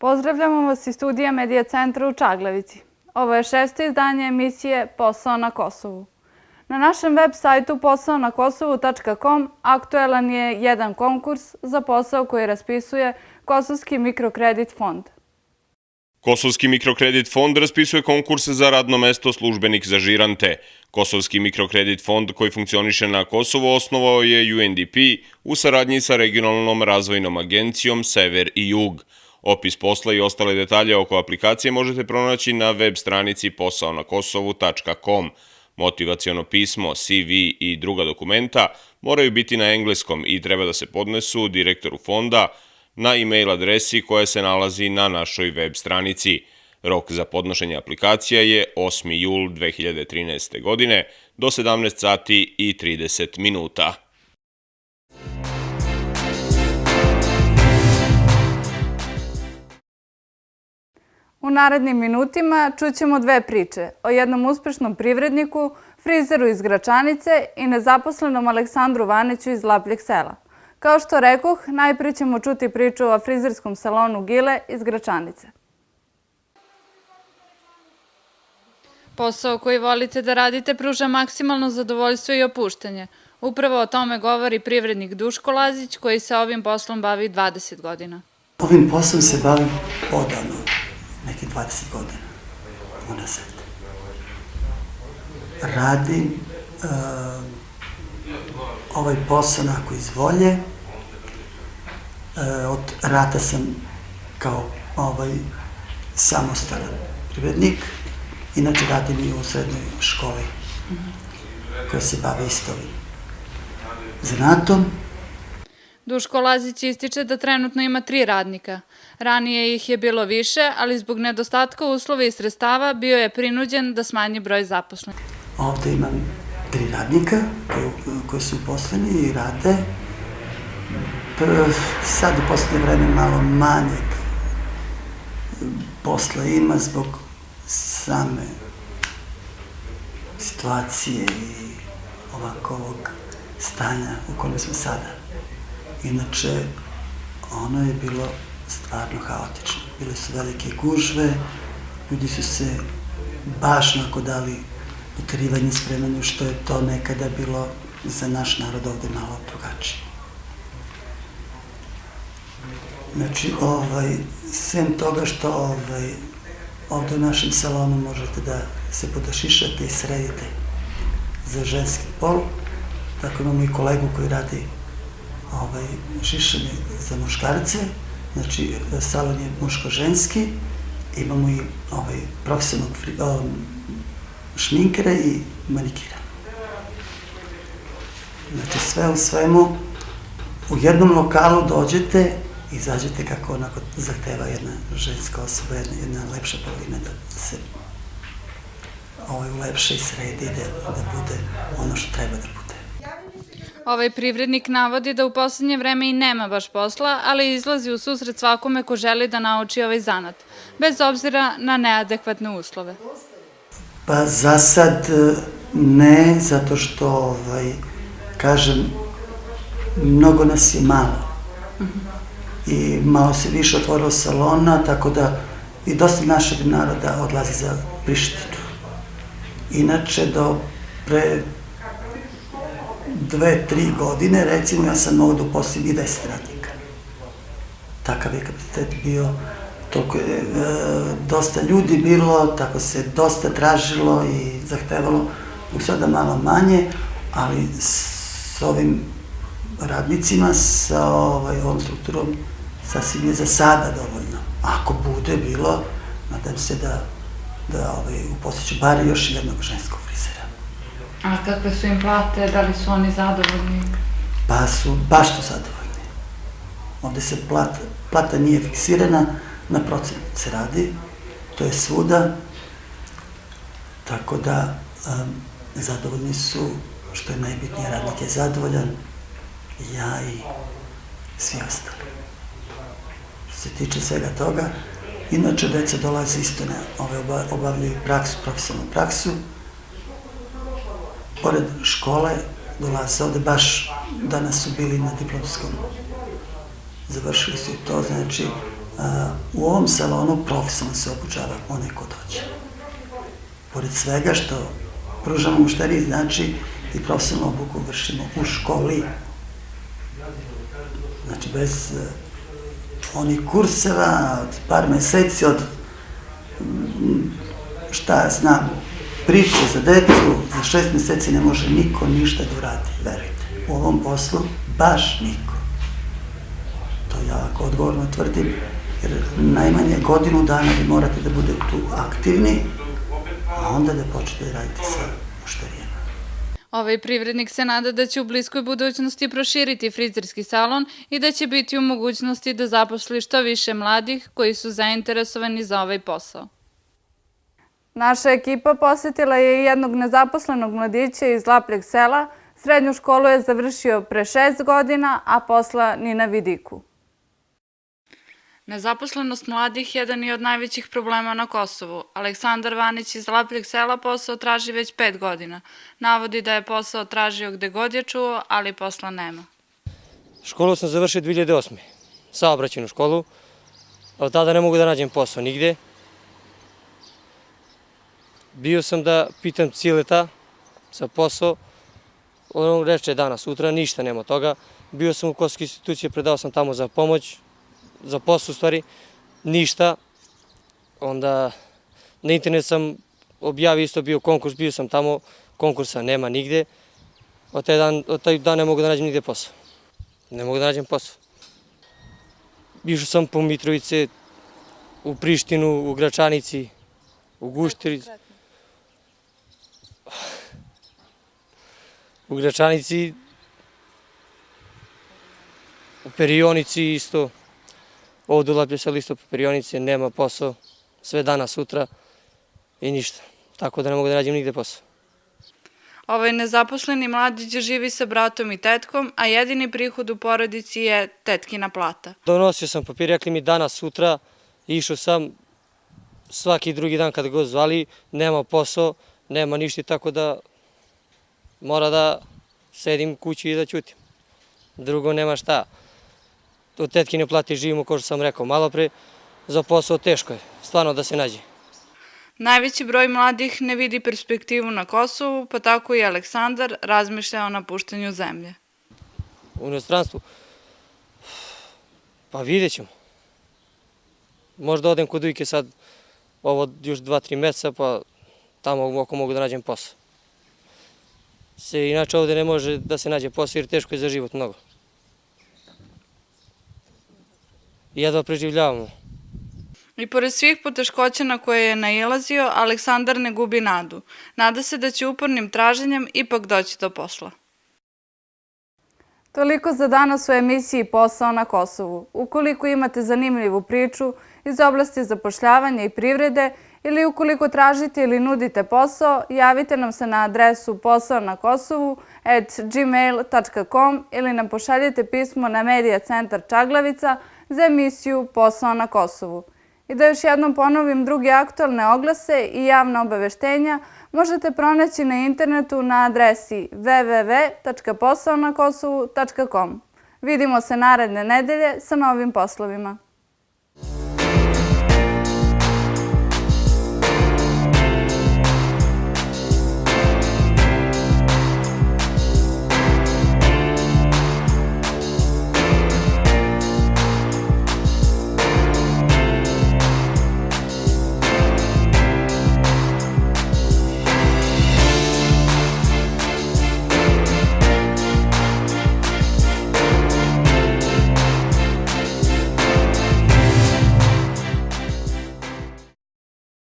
Pozdravljamo vas iz studija Medija centra u Čaglavici. Ovo je 6. izdanje emisije Posao na Kosovu. Na našem web sajtu posaonakosovu.com aktuelan je jedan konkurs za posao koji raspisuje Kosovski mikrokredit fond. Kosovski mikrokredit fond raspisuje konkurs za radno mesto službenik za žirante. Kosovski mikrokredit fond koji funkcioniše na Kosovu osnovao je UNDP u saradnji sa regionalnom razvojnom agencijom Sever i Jug. Opis posla i ostale detalje oko aplikacije možete pronaći na web stranici posaonakosovu.com. Motivaciono pismo, CV i druga dokumenta moraju biti na engleskom i treba da se podnesu direktoru fonda na e-mail adresi koja se nalazi na našoj web stranici. Rok za podnošenje aplikacija je 8. jul 2013. godine do 17 sati i 30 minuta. U narednim minutima čućemo dve priče o jednom uspešnom privredniku, frizeru iz Gračanice i nezaposlenom Aleksandru Vaniću iz Lapljeg sela. Kao što rekoh, najprije ćemo čuti priču o frizerskom salonu Gile iz Gračanice. Posao koji volite da radite pruža maksimalno zadovoljstvo i opuštanje. Upravo o tome govori privrednik Duško Lazić koji se ovim poslom bavi 20 godina. Ovim poslom se bavim odavno, nekih 20 godina unazad. Radim ovaj posao onako iz volje. Od rata sam kao samostalan privrednik. Inače radim i u srednjoj školi koja se bave isto ovim zanatom. Duško Lazić ističe da trenutno ima 3 radnika. Ranije ih je bilo više, ali zbog nedostatka uslova i sredstava bio je prinuđen da smanji broj zaposlenih. Ovde imam 3 radnika koji su uposleni i rade. Sad u poslednje vreme malo manjeg posla ima zbog same situacije i ovakvog stanja u kojem smo sada. Inače, ono je bilo stvarno haotično. Bile su velike gužve, ljudi su se baš onako dali uterivanje spremanju, što je to nekada bilo za naš narod ovde malo drugačije. Znači, sem toga što ovde u našem salonu možete da se podašišate i sredite za ženski pol, tako imamo i kolegu koji radi šišanje za muškarce, znači salon je muško-ženski, imamo i profesionalnog šminkera i manikira. Znači sve u svemu, u jednom lokalu dođete i izađete kako onako zahteva jedna ženska osoba, jedna lepša polovina da se ulepša i sredi, da bude ono što treba da bude. Ovaj privrednik navodi da u poslednje vreme i nema baš posla, ali izlazi u susret svakome ko želi da nauči ovaj zanat, bez obzira na neadekvatne uslove. Pa za sad ne, zato što, kažem, mnogo nas je malo. I malo se više otvorilo salona, tako da i dosta našeg naroda odlazi za Prištinu. Inače, do pre 2-3 godine, recimo, ja sam mogao da uposlim i 10 radnika. Takav je kapacitet bio, toliko je dosta ljudi bilo, tako se dosta tražilo i zahtevalo, u sada malo manje, ali s ovim radnicima, sa ovom strukturom, sasvim je za sada dovoljno. Ako bude bilo, nadam se da uposliću bar još jednog ženskog frizera. A kakve su im plate, da li su oni zadovoljni? Pa su, baš su zadovoljni. Ovde se plata nije fiksirana, na procenat se radi, to je svuda, tako da zadovoljni su, što je najbitnije, radnik je zadovoljan, ja i svi ostali. Što se tiče svega toga, inače deca dolaze isto obavljaju praksu, profesionalnu praksu. Pored škole dolaze ovde, baš danas su bili na diplomskom. Završili su to, znači U ovom salonu profesionalno se obučava onaj ko dođe. Pored svega što pružamo mušteriji, znači i profesionalnu obuku vršimo u školi. Znači bez onih kurseva od par meseci, od šta ja znam, priče za decu, za 6 meseci ne može niko ništa da uradi, verujte. U ovom poslu baš niko. To ja jako odgovorno tvrdim, jer najmanje godinu dana vi morate da budete tu aktivni, a onda da počnete da radite sa mušterijama. Ovaj privrednik se nada da će u bliskoj budućnosti proširiti frizerski salon i da će biti u mogućnosti da zaposli što više mladih koji su zainteresovani za ovaj posao. Naša ekipa posjetila je i jednog nezaposlenog mladića iz Lapljeg sela. Srednju školu je završio pre 6 godina, a posla ni na vidiku. Nezaposlenost mladih jedan je od najvećih problema na Kosovu. Aleksandar Vanić iz Lapljeg sela posao traži već 5 godina. Navodi da je posao tražio gde god je čuo, ali posla nema. Školu sam završio 2008. Saobraćajnu školu. Od tada ne mogu da nađem posao nigde. Bio sam da pitam Cileta za posao. On reče danas, sutra, ništa nema toga. Bio sam u kosovskoj instituciji, predao sam tamo za pomoć, za posao u stvari, ništa. Onda na internet sam objavio, isto bio konkurs, bio sam tamo, konkursa nema nigde. Od taj dan ne mogu da nađem nigde posao. Ne mogu da nađem posao. Išao sam po Mitrovice, u Prištinu, u Gračanici, u Guštericu. U Gračanici, u Perionici isto. Ovdje u Lapljeg selu isto po Perionici, nema posao. Sve danas, sutra i ništa. Tako da ne mogu da nađem nigde posao. Ovaj nezaposleni mladić živi sa bratom i tetkom, a jedini prihod u porodici je tetkina plata. Donosio sam papir, rekli mi danas, sutra, išao sam svaki drugi dan kada god zvali, nema posao, nema ništa, tako da mora da sedim kući i da ćutim. Drugo nema šta. Od tetkine plate živimo, kao što sam rekao malo pre, za posao teško je, stvarno da se nađe. Najveći broj mladih ne vidi perspektivu na Kosovu, pa tako i Aleksandar razmišlja o napuštanju zemlje. U inostranstvu, pa vidjet ćemo. Možda odem kod ujke sad, ovo još 2-3 meseca, pa tamo ako mogu da nađem posao. Inače ovde ne može da se nađe posao jer teško je za život mnogo. Jedva preživljavamo. I pored svih poteškoća na koje je nailazio, Aleksandar ne gubi nadu. Nada se da će upornim traženjem ipak doći do posla. Toliko za danas u emisiji Posao na Kosovu. Ukoliko imate zanimljivu priču iz oblasti zapošljavanja i privrede ili ukoliko tražite ili nudite posao, javite nam se na adresu posaonakosovu@gmail.com ili nam pošaljite pismo na Medija centar Čaglavica za emisiju Posao na Kosovu. I da još jednom ponovim, druge aktualne oglase i javna obaveštenja možete pronaći na internetu na adresi www.posaonakosovu.com. Vidimo se naredne nedelje sa novim poslovima.